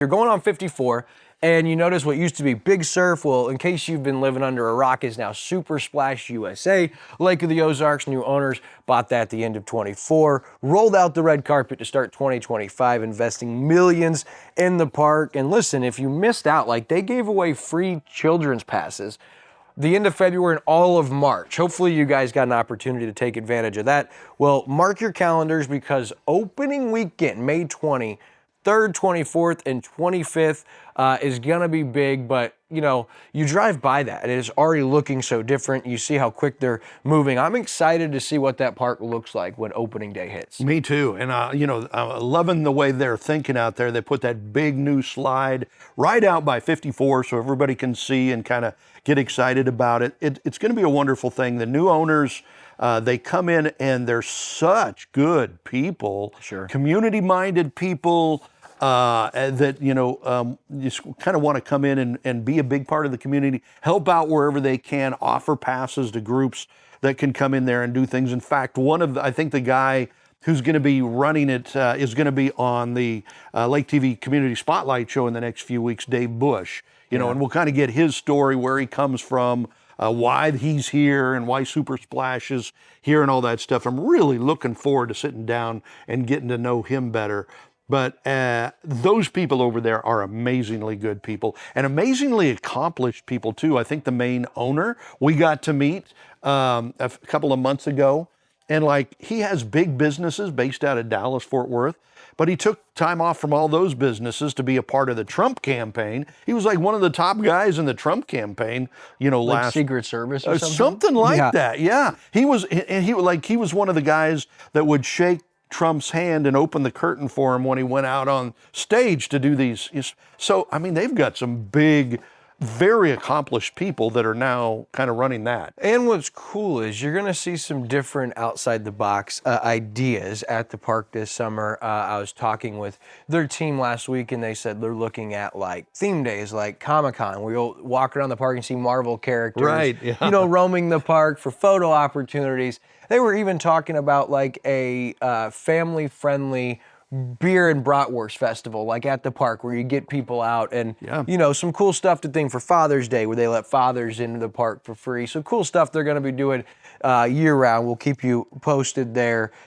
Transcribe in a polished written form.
You're going on 54, and you notice what used to be Big Surf, well, in case you've been living under a rock, is now Super Splash USA. Lake of the Ozarks, new owners, bought that at the end of 24, rolled out the red carpet to start 2025, investing millions in the park. And listen, if you missed out, like they gave away free children's passes the end of February and all of March. Hopefully you guys got an opportunity to take advantage of that. Well, mark your calendars because opening weekend, May 23rd, 24th, and 25th is gonna be big, but you know, you drive by that and it is already looking so different. You see how quick they're moving. I'm excited to see what that park looks like when opening day hits. Me too. And, you know, loving the way they're thinking out there. They put that big new slide right out by 54 so everybody can see and kind of get excited about it. It's going to be a wonderful thing. The new owners, they come in and they're such good people, Sure. community-minded people. That, you know, just kind of want to come in and be a big part of the community, help out wherever they can, offer passes to groups that can come in there and do things. In fact, I think the guy who's going to be running it is going to be on the Lake TV Community Spotlight show in the next few weeks, Dave Bush, you know, and we'll kind of get his story, where he comes from, why he's here and why Super Splash is here and all that stuff. I'm really looking forward to sitting down and getting to know him better. But those people over there are amazingly good people and amazingly accomplished people too. I think the main owner we got to meet a couple of months ago, and like he has big businesses based out of Dallas, Fort Worth, but he took time off from all those businesses to be a part of the Trump campaign. He was like one of the top guys in the Trump campaign, you know, Like Secret Service or something? something like that. Yeah, he was one of the guys that would shake Trump's hand and open the curtain for him when he went out on stage to do these. So, I mean, they've got some big, very accomplished people that are now kind of running that. And what's cool is you're gonna see some different outside the box ideas at the park this summer. I was talking with their team last week and they said they're looking at like theme days like Comic-Con, where you'll walk around the park and see Marvel characters, Right, yeah. you know, roaming the park for photo opportunities. They were even talking about like a family-friendly beer and bratwurst festival, like at the park, where you get people out and, you know, some cool stuff to think for Father's Day, where they let fathers into the park for free. So cool stuff they're going to be doing year round. We'll keep you posted there.